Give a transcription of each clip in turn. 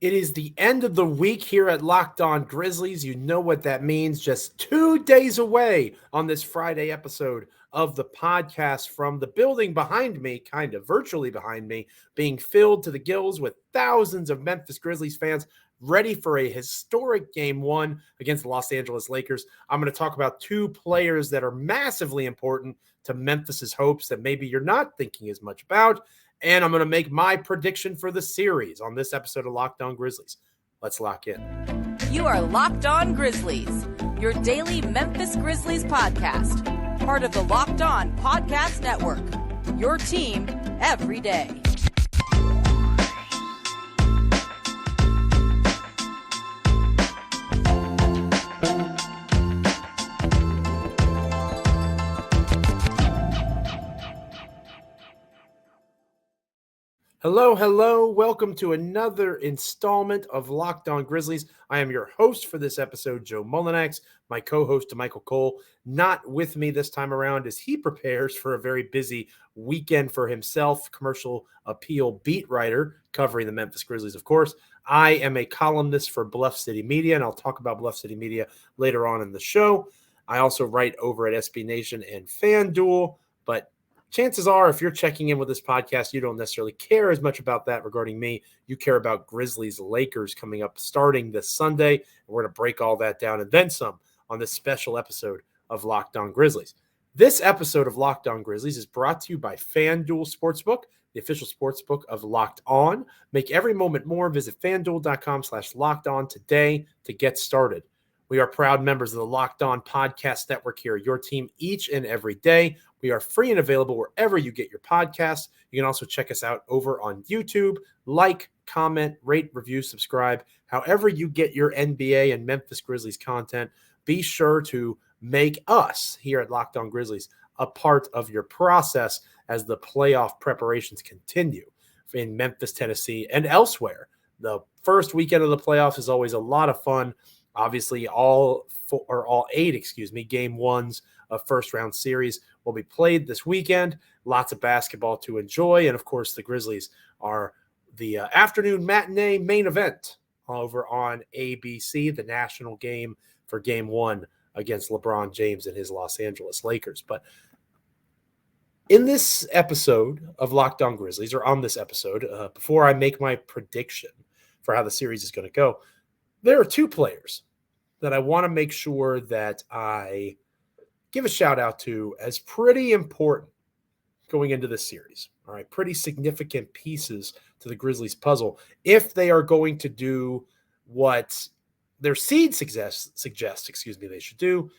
It is the end of the week here at Locked On Grizzlies. You know what that means. Just 2 days away on this Friday episode of the podcast from the building behind me, kind of virtually behind me, being filled to the gills with thousands of Memphis Grizzlies fans ready for a historic Game 1 against the Los Angeles Lakers. I'm going to talk about two players that are massively important to Memphis's hopes that maybe you're not thinking as much about. And I'm going to make my prediction for the series on this episode of Locked On Grizzlies. Let's lock in. You are Locked On Grizzlies, your daily Memphis Grizzlies podcast. Part of the Locked On Podcast Network, your team every day. Hello. Welcome to another installment of Locked On Grizzlies. I am your host for this episode, Joe Mullinax. My co-host, Michael Cole, not with me this time around as he prepares for a very busy weekend for himself. Commercial appeal beat writer covering the Memphis Grizzlies, of course. I am a columnist for Bluff City Media, and I'll talk about Bluff City Media later on in the show. I also write over at SB Nation and FanDuel, but chances are, if you're checking in with this podcast, you don't necessarily care as much about that regarding me. You care about Grizzlies-Lakers coming up starting this Sunday, and we're going to break all that down and then some on this special episode of Locked On Grizzlies. This episode of Locked On Grizzlies is brought to you by FanDuel Sportsbook, the official sportsbook of Locked On. Make every moment more. Visit FanDuel.com/LockedOn today to get started. We are proud members of the Locked On Podcast Network here, your team each and every day. We are free and available wherever you get your podcasts. You can also check us out over on YouTube. Like, comment, rate, review, subscribe. However you get your NBA and Memphis Grizzlies content, be sure to make us here at Locked On Grizzlies a part of your process as the playoff preparations continue in Memphis, Tennessee, and elsewhere. The first weekend of the playoffs is always a lot of fun. Obviously, all eight game ones of first-round series will be played this weekend. Lots of basketball to enjoy. And, of course, the Grizzlies are the afternoon matinee main event over on ABC, the national game for Game 1 against LeBron James and his Los Angeles Lakers. But in this episode of Locked On Grizzlies, or on this episode, before I make my prediction for how the series is going to go, there are two players that I want to make sure that I give a shout out to as pretty important going into this series. All right, pretty significant pieces to the Grizzlies puzzle if they are going to do what their seed suggests they should do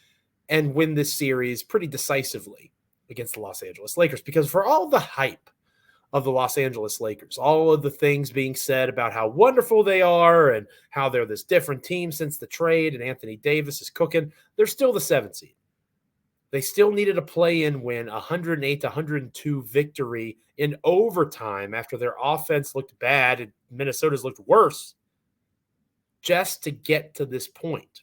and win this series pretty decisively against the Los Angeles Lakers. Because for all the hype of the Los Angeles Lakers, all of the things being said about how wonderful they are and how they're this different team since the trade and Anthony Davis is cooking, they're still the 7th seed. They still needed a play-in win, 108-102 victory in overtime after their offense looked bad and Minnesota's looked worse just to get to this point.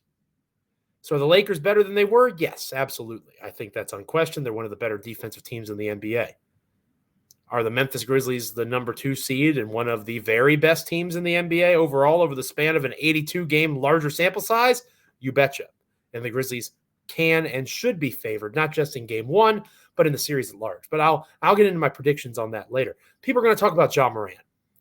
So are the Lakers better than they were? Yes, absolutely. I think that's unquestioned. They're one of the better defensive teams in the NBA. Are the Memphis Grizzlies the number 2 seed and one of the very best teams in the NBA overall over the span of an 82-game larger sample size? You betcha. And the Grizzlies can and should be favored, not just in Game 1, but in the series at large. But I'll get into my predictions on that later. People are going to talk about Joe Morant,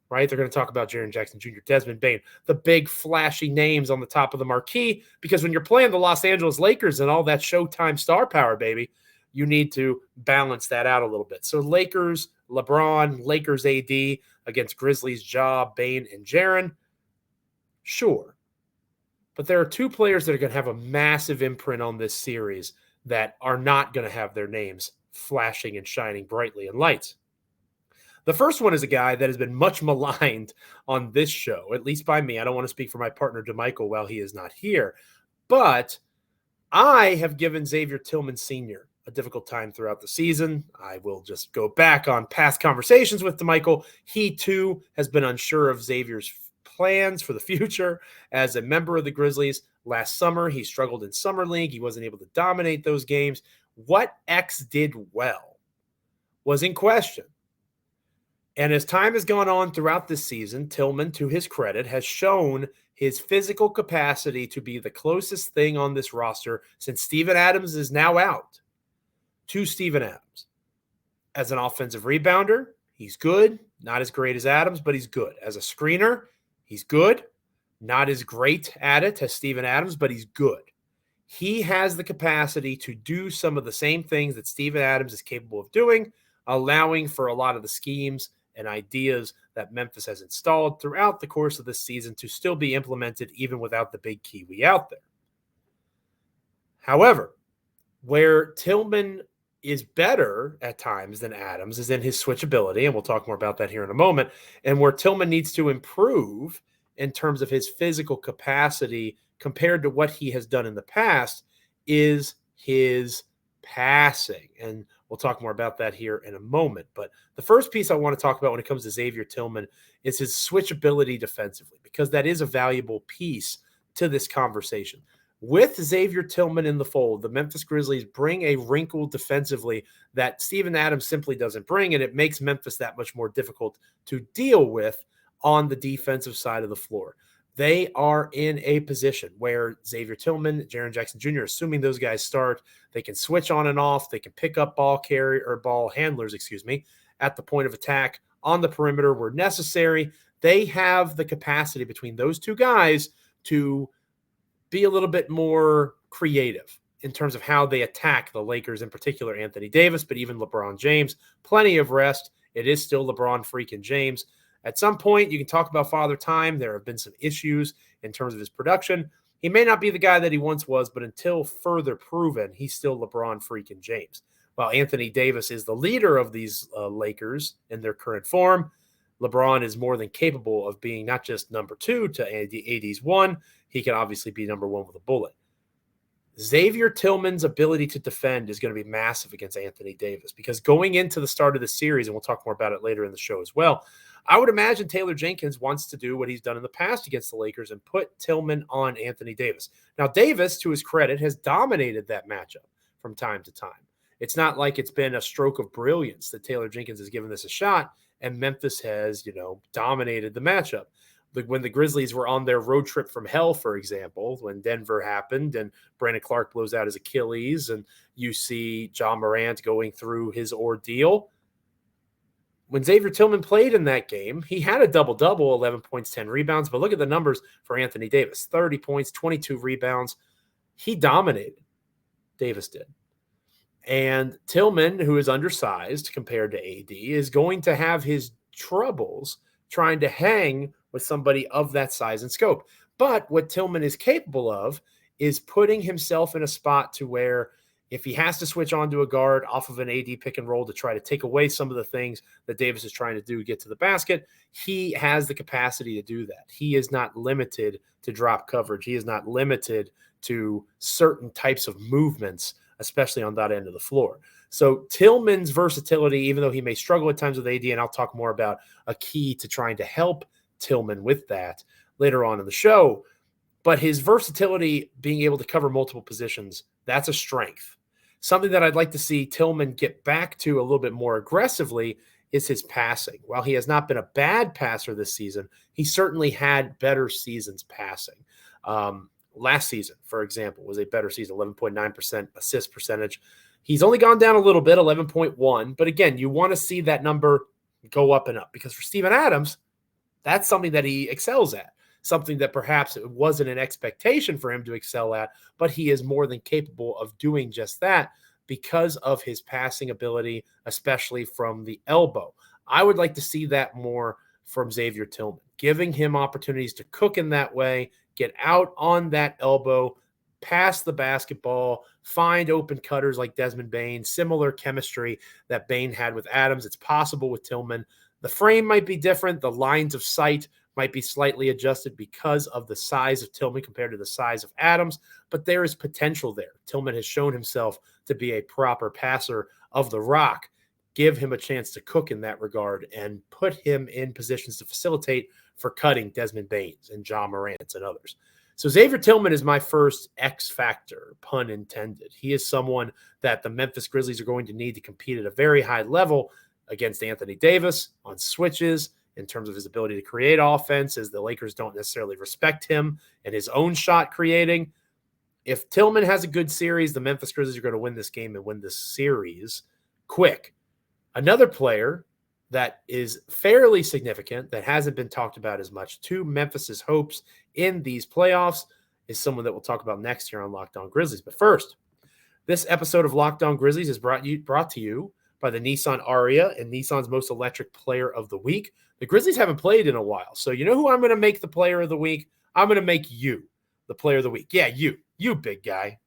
right? They're going to talk about Jaren Jackson Jr., Desmond Bane, the big flashy names on the top of the marquee, because when you're playing the Los Angeles Lakers and all that Showtime star power, baby, you need to balance that out a little bit. So Lakers, LeBron, Lakers AD against Grizzlies, Ja, Bane, and Jaren, sure. But there are two players that are going to have a massive imprint on this series that are not going to have their names flashing and shining brightly in lights. The first one is a guy that has been much maligned on this show, at least by me. I don't want to speak for my partner, DeMichael, while he is not here. But I have given Xavier Tillman Sr. a difficult time throughout the season. I will just go back on past conversations with DeMichael. He, too, has been unsure of Xavier's plans for the future as a member of the Grizzlies. Last summer, he struggled in Summer League. He wasn't able to dominate those games. What X did well was in question. And as time has gone on throughout this season, Tillman, to his credit, has shown his physical capacity to be the closest thing on this roster since Steven Adams is now out to Steven Adams. As an offensive rebounder, he's good. Not as great as Adams, but he's good. As a screener, he's good. Not as great at it as Steven Adams, but he's good. He has the capacity to do some of the same things that Steven Adams is capable of doing, allowing for a lot of the schemes and ideas that Memphis has installed throughout the course of this season to still be implemented even without the big Kiwi out there. However, where Tillman is better at times than Adams is in his switchability, and we'll talk more about that here in a moment, and where Tillman needs to improve in terms of his physical capacity compared to what he has done in the past is his passing. And we'll talk more about that here in a moment. But the first piece I want to talk about when it comes to Xavier Tillman is his switchability defensively, because that is a valuable piece to this conversation. With Xavier Tillman in the fold, the Memphis Grizzlies bring a wrinkle defensively that Steven Adams simply doesn't bring, and it makes Memphis that much more difficult to deal with on the defensive side of the floor. They are in a position where Xavier Tillman, Jaren Jackson Jr., assuming those guys start, they can switch on and off. They can pick up ball handlers, at the point of attack on the perimeter where necessary. They have the capacity between those two guys to be a little bit more creative in terms of how they attack the Lakers, in particular Anthony Davis, but even LeBron James. Plenty of rest. It is still LeBron freaking James. At some point, you can talk about Father Time. There have been some issues in terms of his production. He may not be the guy that he once was, but until further proven, he's still LeBron freaking James. While Anthony Davis is the leader of these Lakers in their current form, LeBron is more than capable of being not just number 2 to AD's 1. He can obviously be number 1 with a bullet. Xavier Tillman's ability to defend is going to be massive against Anthony Davis, because going into the start of the series, and we'll talk more about it later in the show as well, I would imagine Taylor Jenkins wants to do what he's done in the past against the Lakers and put Tillman on Anthony Davis. Now, Davis, to his credit, has dominated that matchup from time to time. It's not like it's been a stroke of brilliance that Taylor Jenkins has given this a shot and Memphis has, dominated the matchup. When the Grizzlies were on their road trip from hell, for example, when Denver happened and Brandon Clark blows out his Achilles and you see John Morant going through his ordeal, when Xavier Tillman played in that game, he had a double-double, 11 points, 10 rebounds. But look at the numbers for Anthony Davis, 30 points, 22 rebounds. He dominated. Davis did. And Tillman, who is undersized compared to AD, is going to have his troubles trying to hang with somebody of that size and scope. But what Tillman is capable of is putting himself in a spot to where if he has to switch onto a guard off of an AD pick and roll to try to take away some of the things that Davis is trying to do to get to the basket, he has the capacity to do that. He is not limited to drop coverage. He is not limited to certain types of movements, especially on that end of the floor. So Tillman's versatility, even though he may struggle at times with AD, and I'll talk more about a key to trying to help Tillman with that later on in the show, but his versatility, being able to cover multiple positions, that's a strength. Something that I'd like to see Tillman get back to a little bit more aggressively is his passing. While he has not been a bad passer this season, he certainly had better seasons passing. Last season, for example, was a better season, 11.9% assist percentage. He's only gone down a little bit, 11.1. But again, you want to see that number go up and up, because for Steven Adams, that's something that he excels at, something that perhaps it wasn't an expectation for him to excel at, but he is more than capable of doing just that because of his passing ability, especially from the elbow. I would like to see that more from Xavier Tillman, giving him opportunities to cook in that way, get out on that elbow, pass the basketball, find open cutters like Desmond Bane, similar chemistry that Bane had with Adams. It's possible with Tillman. The frame might be different. The lines of sight might be slightly adjusted because of the size of Tillman compared to the size of Adams, but there is potential there. Tillman has shown himself to be a proper passer of the rock. Give him a chance to cook in that regard and put him in positions to facilitate for cutting Desmond Banes and John Morant and others. So Xavier Tillman is my first X factor, pun intended. He is someone that the Memphis Grizzlies are going to need to compete at a very high level against Anthony Davis on switches in terms of his ability to create offense, as the Lakers don't necessarily respect him and his own shot creating. If Tillman has a good series, the Memphis Grizzlies are going to win this game and win this series quick. Another player that is fairly significant that hasn't been talked about as much to Memphis's hopes in these playoffs is someone that we'll talk about next year on Locked On Grizzlies. But first, this episode of Locked On Grizzlies is brought to you by the Nissan Aria and Nissan's most electric player of the week. The Grizzlies haven't played in a while, so you know who I'm going to make the player of the week? I'm going to make you the player of the week. Yeah, you big guy,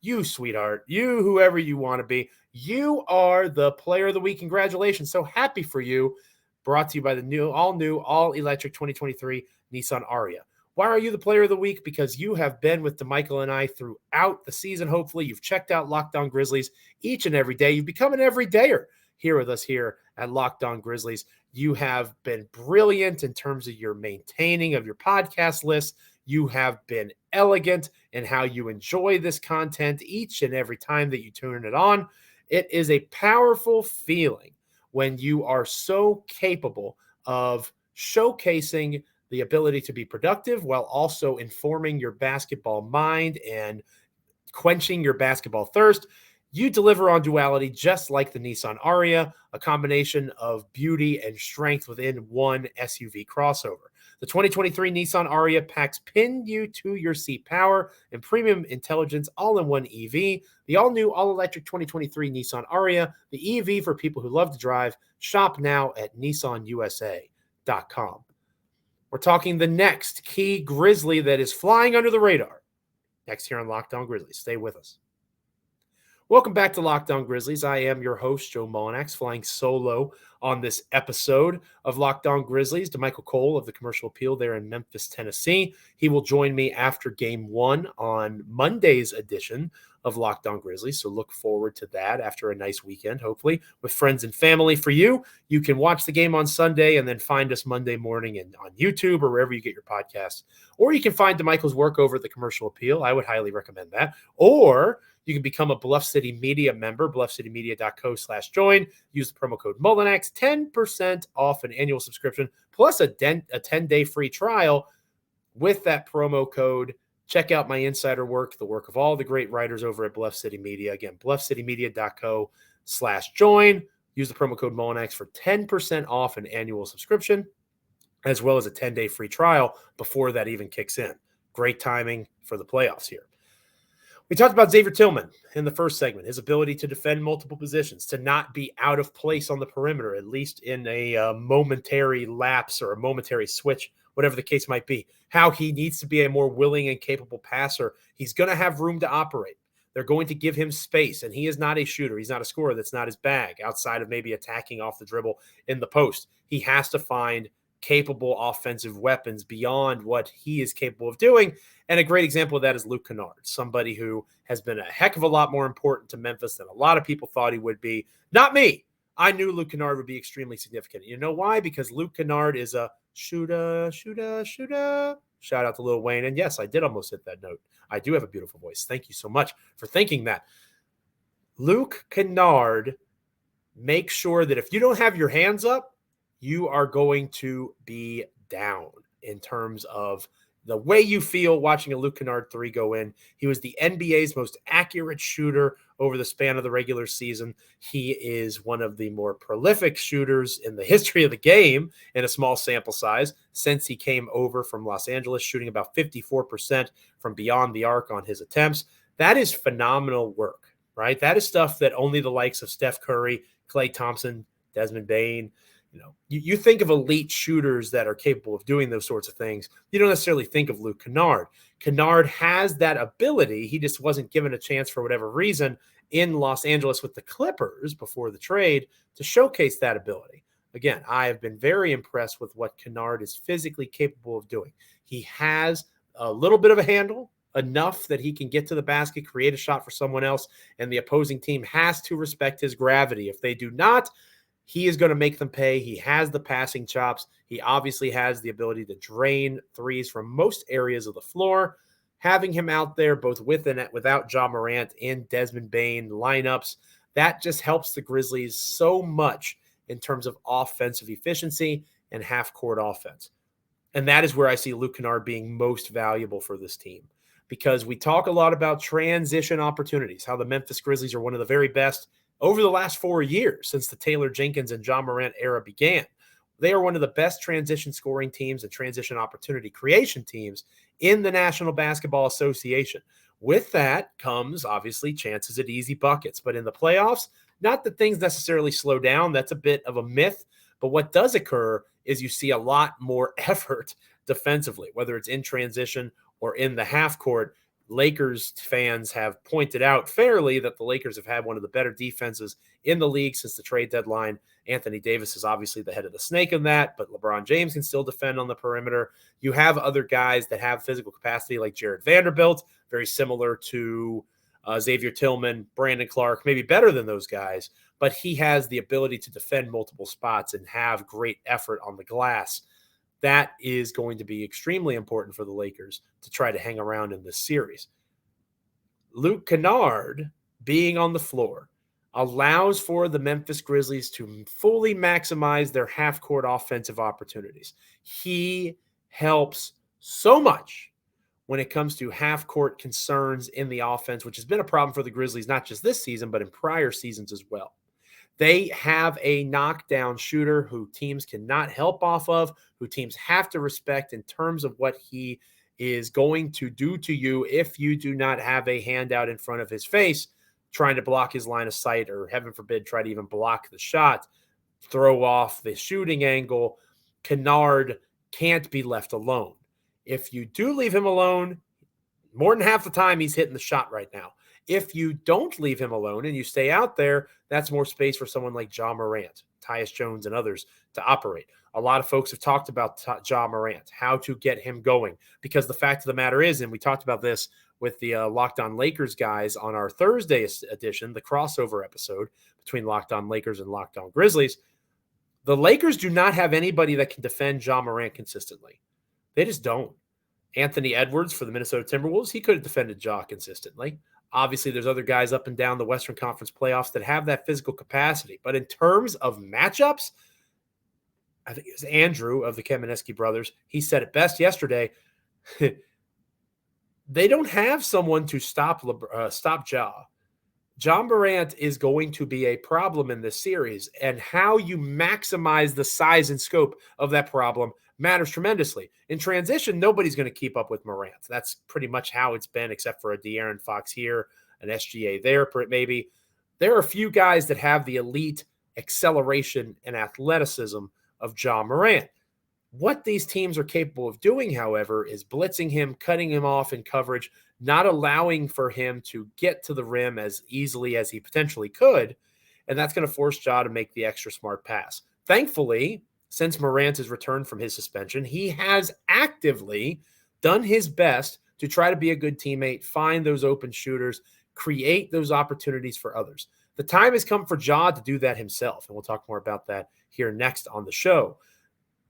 you sweetheart, you whoever you want to be. You are the player of the week. Congratulations. So happy for you. Brought to you by the all electric 2023 Nissan Aria. Why are you the player of the week? Because you have been with DeMichael and I throughout the season. Hopefully you've checked out Locked On Grizzlies each and every day. You've become an everydayer here with us here at Locked On Grizzlies. You have been brilliant in terms of your maintaining of your podcast list. You have been elegant in how you enjoy this content each and every time that you tune it on. It is a powerful feeling when you are so capable of showcasing the ability to be productive while also informing your basketball mind and quenching your basketball thirst. You deliver on duality just like the Nissan Aria, a combination of beauty and strength within one SUV crossover. The 2023 Nissan Aria packs pin you to your seat power and premium intelligence all in one EV. The all-new, all-electric 2023 Nissan Aria, the EV for people who love to drive. Shop now at nissanusa.com. We're talking the next key Grizzly that is flying under the radar. Next here on Locked On Grizzlies. Stay with us. Welcome back to Locked On Grizzlies. I am your host, Joe Mullinax, flying solo on this episode of Locked On Grizzlies. DeMichael Cole of the Commercial Appeal there in Memphis, Tennessee. He will join me after Game 1 on Monday's edition of Locked On Grizzlies. So look forward to that after a nice weekend, hopefully, with friends and family. For you, you can watch the game on Sunday and then find us Monday morning on YouTube or wherever you get your podcasts. Or you can find DeMichael's work over at the Commercial Appeal. I would highly recommend that. Or you can become a Bluff City Media member, bluffcitymedia.co/join. Use the promo code Mullinax, 10% off an annual subscription, plus a 10-day free trial with that promo code. Check out my insider work, the work of all the great writers over at Bluff City Media. Again, bluffcitymedia.co/join. Use the promo code Mullinax for 10% off an annual subscription, as well as a 10-day free trial before that even kicks in. Great timing for the playoffs here. We talked about Xavier Tillman in the first segment, his ability to defend multiple positions, to not be out of place on the perimeter, at least in a momentary lapse or a momentary switch, whatever the case might be, how he needs to be a more willing and capable passer. He's going to have room to operate. They're going to give him space, and he is not a shooter. He's not a scorer. That's not his bag outside of maybe attacking off the dribble in the post. He has to find capable offensive weapons beyond what he is capable of doing. And a great example of that is Luke Kennard, somebody who has been a heck of a lot more important to Memphis than a lot of people thought he would be. Not me. I knew Luke Kennard would be extremely significant. You know why? Because Luke Kennard is a shooter. Shout out to Lil Wayne. And yes, I did almost hit that note. I do have a beautiful voice. Thank you so much for thinking that. Luke Kennard makes sure that if you don't have your hands up, you are going to be down in terms of the way you feel watching a Luke Kennard 3 go in. He was the NBA's most accurate shooter over the span of the regular season. He is one of the more prolific shooters in the history of the game in a small sample size since he came over from Los Angeles, shooting about 54% from beyond the arc on his attempts. That is phenomenal work, right? That is stuff that only the likes of Steph Curry, Klay Thompson, Desmond Bane, you think of elite shooters that are capable of doing those sorts of things. You don't necessarily think of Luke Kennard. Kennard has that ability. He just wasn't given a chance for whatever reason in Los Angeles with the Clippers before the trade to showcase that ability. Again, I have been very impressed with what Kennard is physically capable of doing. He has a little bit of a handle, enough that he can get to the basket, create a shot for someone else, and the opposing team has to respect his gravity. If they do not, he is going to make them pay. He has the passing chops. He obviously has the ability to drain threes from most areas of the floor. Having him out there both with and without Ja Morant and Desmond Bane lineups, that just helps the Grizzlies so much in terms of offensive efficiency and half-court offense. And that is where I see Luke Kennard being most valuable for this team, because we talk a lot about transition opportunities, how the Memphis Grizzlies are one of the very best over the last 4 years since the Taylor Jenkins and John Morant era began. They are one of the best transition scoring teams and transition opportunity creation teams in the National Basketball Association. With that comes, obviously, chances at easy buckets. But in the playoffs, not that things necessarily slow down. That's a bit of a myth. But what does occur is you see a lot more effort defensively, whether it's in transition or in the half court. Lakers fans have pointed out fairly that the Lakers have had one of the better defenses in the league since the trade deadline. Anthony Davis is obviously the head of the snake in that, but LeBron James can still defend on the perimeter. You have other guys that have physical capacity like Jared Vanderbilt, very similar to Xavier Tillman, Brandon Clark, maybe better than those guys, but he has the ability to defend multiple spots and have great effort on the glass. That is going to be extremely important for the Lakers to try to hang around in this series. Luke Kennard being on the floor allows for the Memphis Grizzlies to fully maximize their half-court offensive opportunities. He helps so much when it comes to half-court concerns in the offense, which has been a problem for the Grizzlies, not just this season, but in prior seasons as well. They have a knockdown shooter who teams cannot help off of, who teams have to respect in terms of what he is going to do to you if you do not have a handout in front of his face, trying to block his line of sight, or heaven forbid, try to even block the shot, throw off the shooting angle. Kennard can't be left alone. If you do leave him alone, more than half the time he's hitting the shot right now. If you don't leave him alone and you stay out there, that's more space for someone like Ja Morant, Tyus Jones, and others to operate. A lot of folks have talked about Ja Morant, how to get him going, because the fact of the matter is, and we talked about this with the Locked On Lakers guys on our Thursday edition, the crossover episode between Locked On Lakers and Locked On Grizzlies, the Lakers do not have anybody that can defend Ja Morant consistently. They just don't. Anthony Edwards for the Minnesota Timberwolves, he could have defended Ja consistently. Obviously, there's other guys up and down the Western Conference playoffs that have that physical capacity. But in terms of matchups, I think it was Andrew of the Kamenetsky brothers. He said it best yesterday. They don't have someone to stop Ja. Ja Morant is going to be a problem in this series, and how you maximize the size and scope of that problem matters tremendously. In transition, nobody's going to keep up with Morant. That's pretty much how it's been, except for a De'Aaron Fox here, an SGA there, maybe. There are a few guys that have the elite acceleration and athleticism of Ja Morant. What these teams are capable of doing, however, is blitzing him, cutting him off in coverage, not allowing for him to get to the rim as easily as he potentially could, and that's going to force Ja to make the extra smart pass. Thankfully, since Morant has returned from his suspension, he has actively done his best to try to be a good teammate, find those open shooters, create those opportunities for others. The time has come for Ja to do that himself, and we'll talk more about that here next on the show.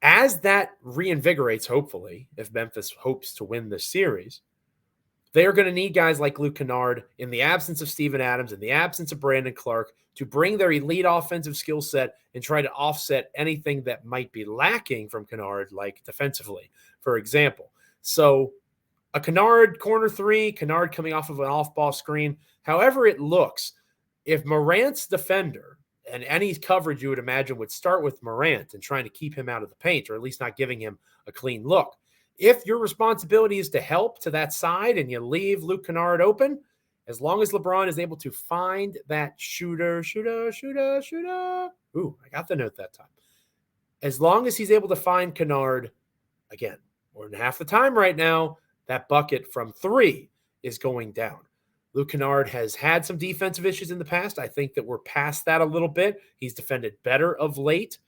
As that reinvigorates, hopefully, if Memphis hopes to win this series, they are going to need guys like Luke Kennard, in the absence of Steven Adams, in the absence of Brandon Clark, to bring their elite offensive skill set and try to offset anything that might be lacking from Kennard, like defensively, for example. So a Kennard corner three, Kennard coming off of an off-ball screen, however it looks, if Morant's defender, and any coverage you would imagine would start with Morant and trying to keep him out of the paint, or at least not giving him a clean look. If your responsibility is to help to that side and you leave Luke Kennard open, as long as LeBron is able to find that shooter. Ooh, I got the note that time. As long as he's able to find Kennard, again, more than half the time right now, that bucket from three is going down. Luke Kennard has had some defensive issues in the past. I think that we're past that a little bit. He's defended better of late.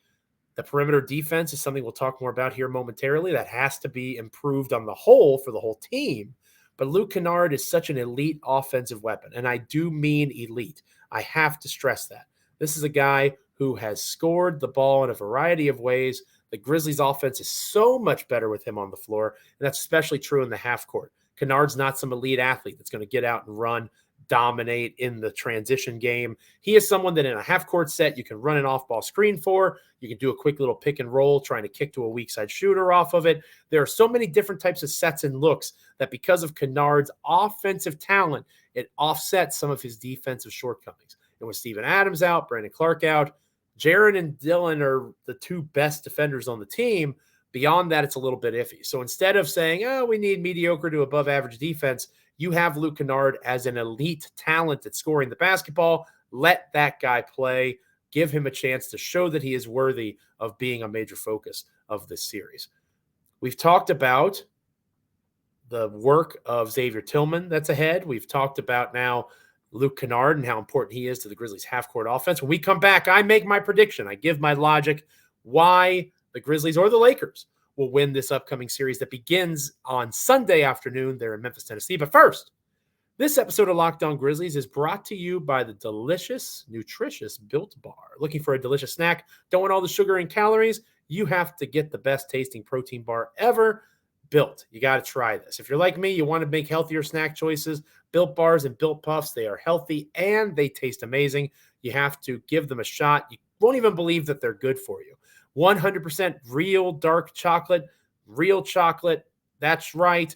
The perimeter defense is something we'll talk more about here momentarily. That has to be improved on the whole for the whole team. But Luke Kennard is such an elite offensive weapon, and I do mean elite. I have to stress that. This is a guy who has scored the ball in a variety of ways. The Grizzlies' offense is so much better with him on the floor, and that's especially true in the half court. Kennard's not some elite athlete that's going to get out and run dominate in the transition game. He is someone that in a half-court set, you can run an off-ball screen for. You can do a quick little pick and roll, trying to kick to a weak side shooter off of it. There are so many different types of sets and looks that because of Kennard's offensive talent, it offsets some of his defensive shortcomings. And with Steven Adams out, Brandon Clark out, Jaren and Dylan are the two best defenders on the team. Beyond that, it's a little bit iffy. So instead of saying, oh, we need mediocre to above average defense, you have Luke Kennard as an elite talent at scoring the basketball. Let that guy play. Give him a chance to show that he is worthy of being a major focus of this series. We've talked about the work of Xavier Tillman that's ahead. We've talked about now Luke Kennard and how important he is to the Grizzlies' half-court offense. When we come back, I make my prediction. I give my logic why the Grizzlies or the Lakers will win this upcoming series that begins on Sunday afternoon there in Memphis, Tennessee. But first, this episode of Locked On Grizzlies is brought to you by the delicious, nutritious Built Bar. Looking for a delicious snack? Don't want all the sugar and calories? You have to get the best tasting protein bar ever. Built. You got to try this. If you're like me, you want to make healthier snack choices. Built Bars and Built Puffs, they are healthy and they taste amazing. You have to give them a shot. You won't even believe that they're good for you. 100% real dark chocolate, real chocolate. That's right.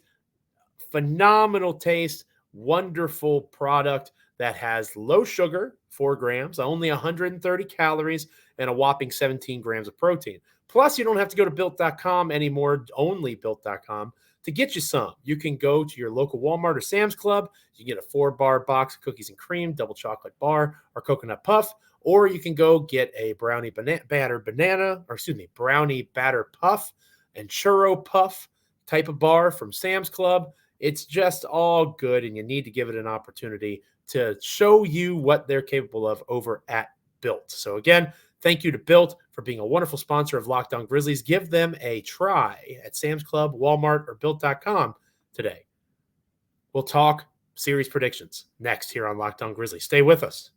Phenomenal taste, wonderful product that has low sugar, 4 grams, only 130 calories, and a whopping 17 grams of protein. Plus, you don't have to go to Built.com anymore, only Built.com, to get you some. You can go to your local Walmart or Sam's Club. You can get a 4-bar box of cookies and cream, double chocolate bar, or coconut puff. Or you can go get a brownie batter puff and churro puff type of bar from Sam's Club. It's just all good, and you need to give it an opportunity to show you what they're capable of over at Built. So again, thank you to Built for being a wonderful sponsor of Locked On Grizzlies. Give them a try at Sam's Club, Walmart, or Built.com today. We'll talk series predictions next here on Locked On Grizzlies. Stay with us.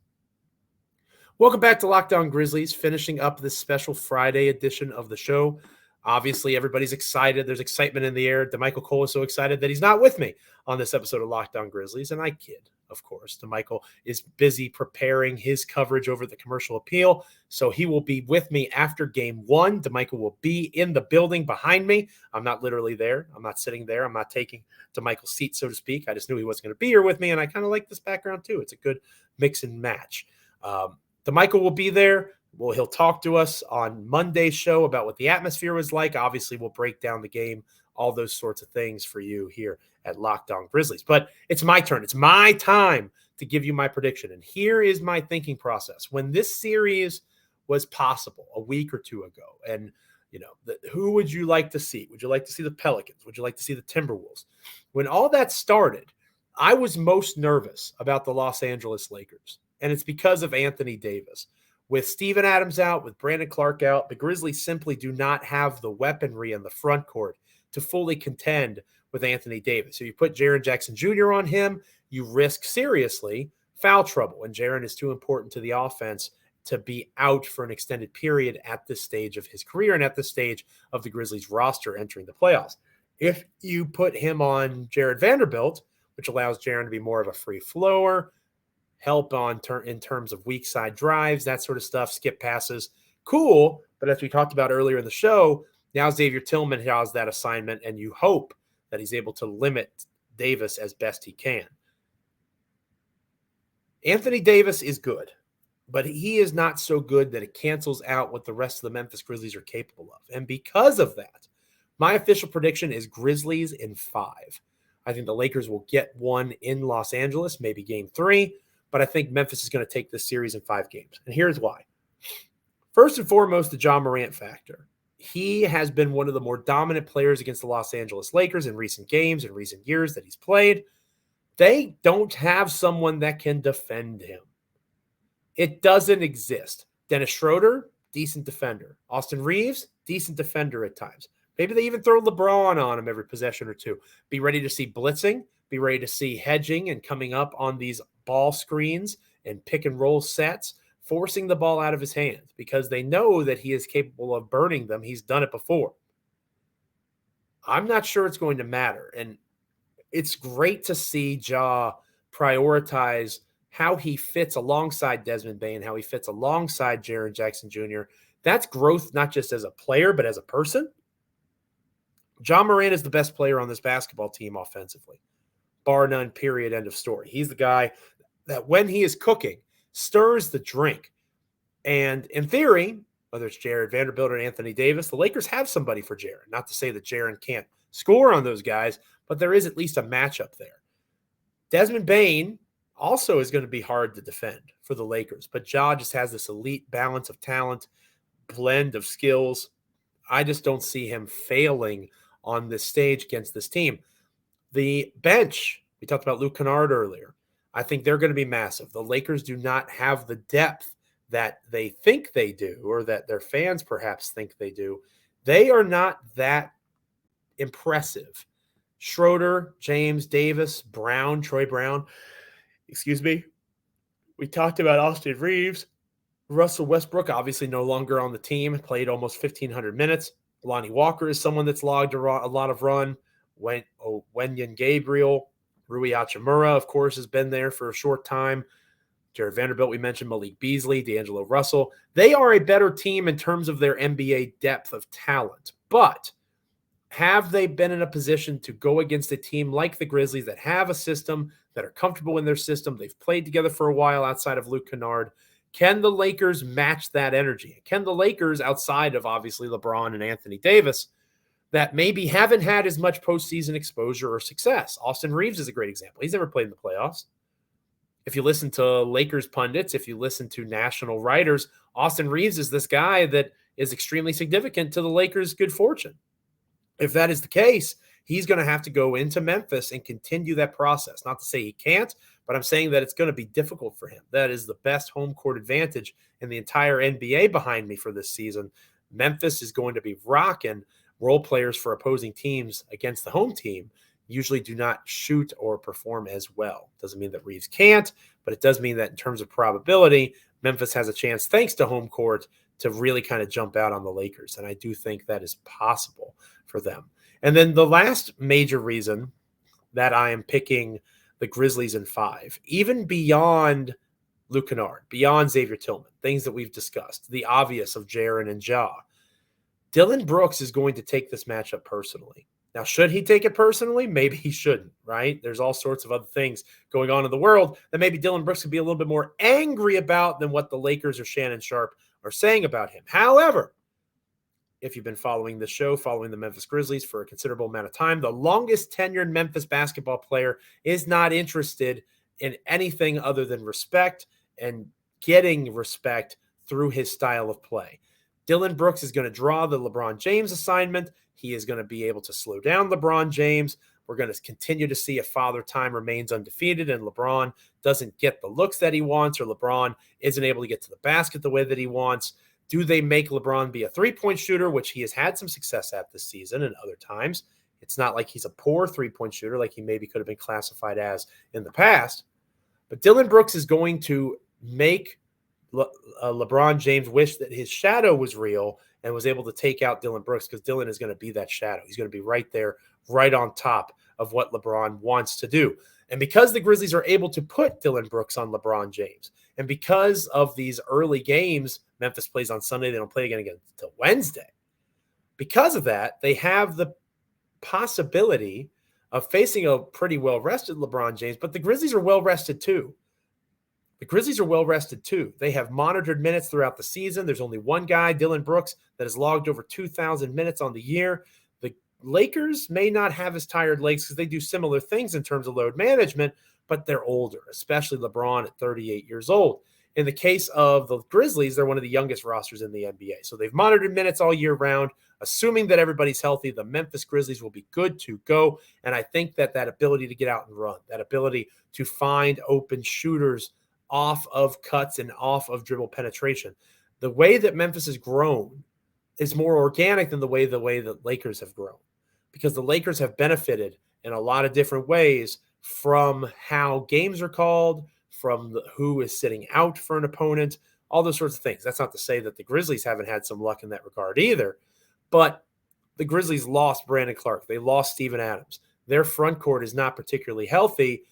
Welcome back to Locked On Grizzlies, finishing up this special Friday edition of the show. Obviously, everybody's excited. There's excitement in the air. DeMichael Cole is so excited that he's not with me on this episode of Locked On Grizzlies, and I kid, of course. DeMichael is busy preparing his coverage over the commercial appeal, so he will be with me after Game 1. DeMichael will be in the building behind me. I'm not literally there. I'm not sitting there. I'm not taking DeMichael's seat, so to speak. I just knew he wasn't going to be here with me, and I kind of like this background too. It's a good mix and match. DeMichael will be there. Well, he'll talk to us on Monday's show about what the atmosphere was like. Obviously, we'll break down the game, all those sorts of things for you here at Locked On Grizzlies. But it's my turn. It's my time to give you my prediction. And here is my thinking process. When this series was possible a week or two ago, and who would you like to see? Would you like to see the Pelicans? Would you like to see the Timberwolves? When all that started, I was most nervous about the Los Angeles Lakers. And it's because of Anthony Davis. With Steven Adams out, with Brandon Clark out, the Grizzlies simply do not have the weaponry in the front court to fully contend with Anthony Davis. So you put Jaren Jackson Jr. on him, you risk seriously foul trouble. And Jaren is too important to the offense to be out for an extended period at this stage of his career and at this stage of the Grizzlies roster entering the playoffs. If you put him on Jared Vanderbilt, which allows Jaren to be more of a free flower, help in terms of weak side drives, that sort of stuff, skip passes, cool. But as we talked about earlier in the show, now Xavier Tillman has that assignment, and you hope that he's able to limit Davis as best he can. Anthony Davis is good, but he is not so good that it cancels out what the rest of the Memphis Grizzlies are capable of. And because of that, my official prediction is Grizzlies in 5. I think the Lakers will get one in Los Angeles, maybe Game 3. But I think Memphis is going to take this series in 5 games. And here's why. First and foremost, the Joe Morant factor. He has been one of the more dominant players against the Los Angeles Lakers in recent games, in recent years that he's played. They don't have someone that can defend him. It doesn't exist. Dennis Schroeder, decent defender. Austin Reeves, decent defender at times. Maybe they even throw LeBron on him every possession or two. Be ready to see blitzing. Be ready to see hedging and coming up on these ball screens and pick and roll sets, forcing the ball out of his hands because they know that he is capable of burning them. He's done it before. I'm not sure it's going to matter. And it's great to see Ja prioritize how he fits alongside Desmond Bane, how he fits alongside Jaren Jackson Jr. That's growth, not just as a player, but as a person. John Morant is the best player on this basketball team offensively, bar none, period, end of story. He's the guy that when he is cooking, stirs the drink. And in theory, whether it's Jared Vanderbilt or Anthony Davis, the Lakers have somebody for Jaren. Not to say that Jaren can't score on those guys, but there is at least a matchup there. Desmond Bane also is going to be hard to defend for the Lakers, but Ja just has this elite balance of talent, blend of skills. I just don't see him failing on this stage against this team. The bench, we talked about Luke Kennard earlier. I think they're going to be massive. The Lakers do not have the depth that they think they do, or that their fans perhaps think they do. They are not that impressive. Schroeder, James, Davis, Brown, Troy Brown, We talked about Austin Reeves. Russell Westbrook, obviously no longer on the team, played almost 1,500 minutes. Lonnie Walker is someone that's logged a lot of run. Wenyen Gabriel, Rui Hachimura, of course, has been there for a short time. Jared Vanderbilt, we mentioned Malik Beasley, D'Angelo Russell. They are a better team in terms of their NBA depth of talent. But have they been in a position to go against a team like the Grizzlies that have a system, that are comfortable in their system? They've played together for a while outside of Luke Kennard. Can the Lakers match that energy? Can the Lakers, outside of obviously LeBron and Anthony Davis, that maybe haven't had as much postseason exposure or success? Austin Reeves is a great example. He's never played in the playoffs. If you listen to Lakers pundits, if you listen to national writers, Austin Reeves is this guy that is extremely significant to the Lakers' good fortune. If that is the case, he's going to have to go into Memphis and continue that process. Not to say he can't, but I'm saying that it's going to be difficult for him. That is the best home court advantage in the entire NBA behind me for this season. Memphis is going to be rocking. Role players for opposing teams against the home team usually do not shoot or perform as well. Doesn't mean that Reeves can't, but it does mean that in terms of probability, Memphis has a chance, thanks to home court, to really kind of jump out on the Lakers. And I do think that is possible for them. And then the last major reason that I am picking the Grizzlies in 5, even beyond Luke Kennard, beyond Xavier Tillman, things that we've discussed, the obvious of Jaren and Ja, Dillon Brooks is going to take this matchup personally. Now, should he take it personally? Maybe he shouldn't, right? There's all sorts of other things going on in the world that maybe Dillon Brooks could be a little bit more angry about than what the Lakers or Shannon Sharpe are saying about him. However, if you've been following the show, following the Memphis Grizzlies for a considerable amount of time, the longest tenured Memphis basketball player is not interested in anything other than respect and getting respect through his style of play. Dillon Brooks is going to draw the LeBron James assignment. He is going to be able to slow down LeBron James. We're going to continue to see if Father Time remains undefeated and LeBron doesn't get the looks that he wants, or LeBron isn't able to get to the basket the way that he wants. Do they make LeBron be a three-point shooter, which he has had some success at this season and other times? It's not like he's a poor three-point shooter like he maybe could have been classified as in the past. But Dillon Brooks is going to make LeBron James wish that his shadow was real and was able to take out Dillon Brooks, because Dillon is going to be that shadow. He's going to be right there, right on top of what LeBron wants to do. And because the Grizzlies are able to put Dillon Brooks on LeBron James, and because of these early games, Memphis plays on Sunday, they don't play again until Wednesday. Because of that, they have the possibility of facing a pretty well-rested LeBron James, but the Grizzlies are well-rested too. They have monitored minutes throughout the season. There's only one guy, Dillon Brooks, that has logged over 2,000 minutes on the year. The Lakers may not have as tired legs because they do similar things in terms of load management, but they're older, especially LeBron at 38 years old. In the case of the Grizzlies, they're one of the youngest rosters in the NBA. So they've monitored minutes all year round. Assuming that everybody's healthy, the Memphis Grizzlies will be good to go. And I think that ability to get out and run, that ability to find open shooters off of cuts and off of dribble penetration, the way that Memphis has grown is more organic than the way the Lakers have grown, because the Lakers have benefited in a lot of different ways from how games are called, from who is sitting out for an opponent, all those sorts of things. That's not to say that the Grizzlies haven't had some luck in that regard either, but the Grizzlies lost Brandon Clark. They lost Steven Adams. Their front court is not particularly healthy.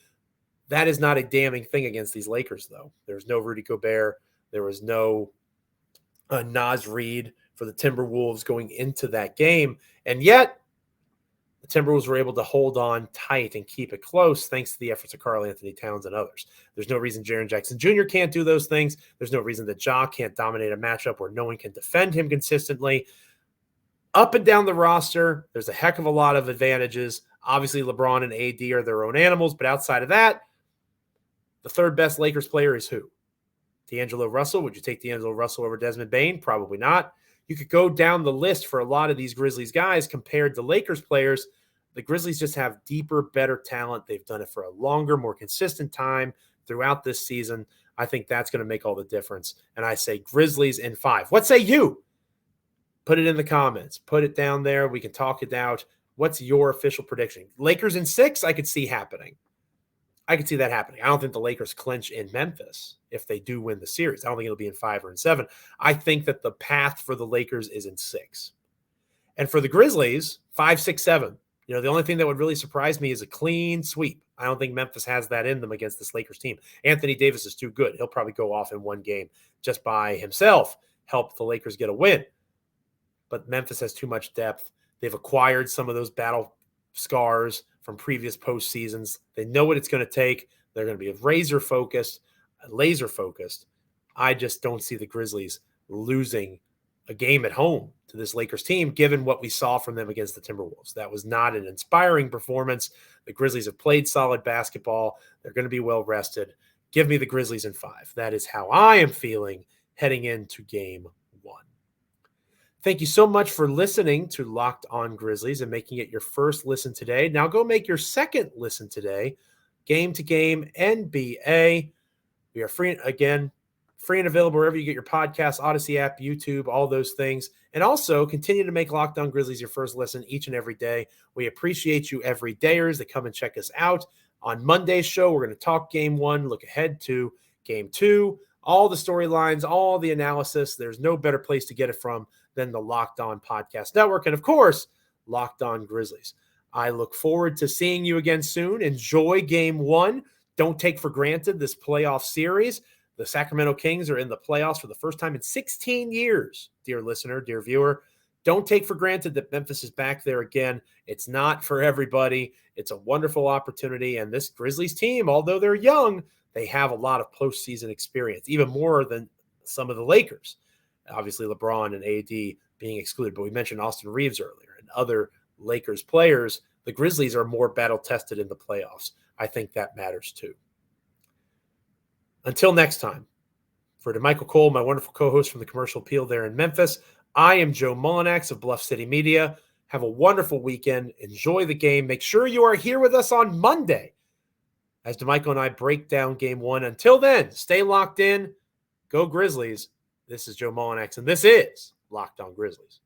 That is not a damning thing against these Lakers, though. There's no Rudy Gobert. There was no Naz Reid for the Timberwolves going into that game. And yet, the Timberwolves were able to hold on tight and keep it close thanks to the efforts of Karl Anthony Towns and others. There's no reason Jaren Jackson Jr. can't do those things. There's no reason that Ja can't dominate a matchup where no one can defend him consistently. Up and down the roster, there's a heck of a lot of advantages. Obviously, LeBron and AD are their own animals, but outside of that, the third best Lakers player is who? D'Angelo Russell. Would you take D'Angelo Russell over Desmond Bane? Probably not. You could go down the list for a lot of these Grizzlies guys compared to Lakers players. The Grizzlies just have deeper, better talent. They've done it for a longer, more consistent time throughout this season. I think that's going to make all the difference. And I say Grizzlies in 5. What say you? Put it in the comments. Put it down there. We can talk it out. What's your official prediction? Lakers in 6, I could see happening. I could see that happening. I don't think the Lakers clinch in Memphis if they do win the series. I don't think it'll be in 5 or in 7. I think that the path for the Lakers is in 6. And for the Grizzlies, 5, 6, 7. The only thing that would really surprise me is a clean sweep. I don't think Memphis has that in them against this Lakers team. Anthony Davis is too good. He'll probably go off in one game just by himself, help the Lakers get a win. But Memphis has too much depth. They've acquired some of those battle scars from previous postseasons. They know what it's going to take. They're going to be laser focused. I just don't see the Grizzlies losing a game at home to this Lakers team, given what we saw from them against the Timberwolves. That was not an inspiring performance. The Grizzlies have played solid basketball. They're going to be well rested. Give me the Grizzlies in 5. That is how I am feeling heading into game 1. Thank you so much for listening to Locked On Grizzlies and making it your first listen today. Now go make your second listen today. Game to Game NBA. We are free and available wherever you get your podcasts, Odyssey app, YouTube, all those things. And also continue to make Locked On Grizzlies your first listen each and every day. We appreciate you everydayers that come and check us out. On Monday's show, we're going to talk game 1, look ahead to game 2, all the storylines, all the analysis. There's no better place to get it from than the Locked On Podcast Network. And of course, Locked On Grizzlies. I look forward to seeing you again soon. Enjoy game 1. Don't take for granted this playoff series. The Sacramento Kings are in the playoffs for the first time in 16 years, dear listener, dear viewer. Don't take for granted that Memphis is back there again. It's not for everybody. It's a wonderful opportunity. And this Grizzlies team, although they're young, they have a lot of postseason experience, even more than some of the Lakers. Obviously, LeBron and AD being excluded. But we mentioned Austin Reeves earlier and other Lakers players. The Grizzlies are more battle-tested in the playoffs. I think that matters too. Until next time, for Michael Cole, my wonderful co-host from the Commercial Appeal there in Memphis, I am Joe Mullinax of Bluff City Media. Have a wonderful weekend. Enjoy the game. Make sure you are here with us on Monday as DeMichael and I break down game 1. Until then, stay locked in. Go Grizzlies. This is Joe Mullinax, and this is Locked On Grizzlies.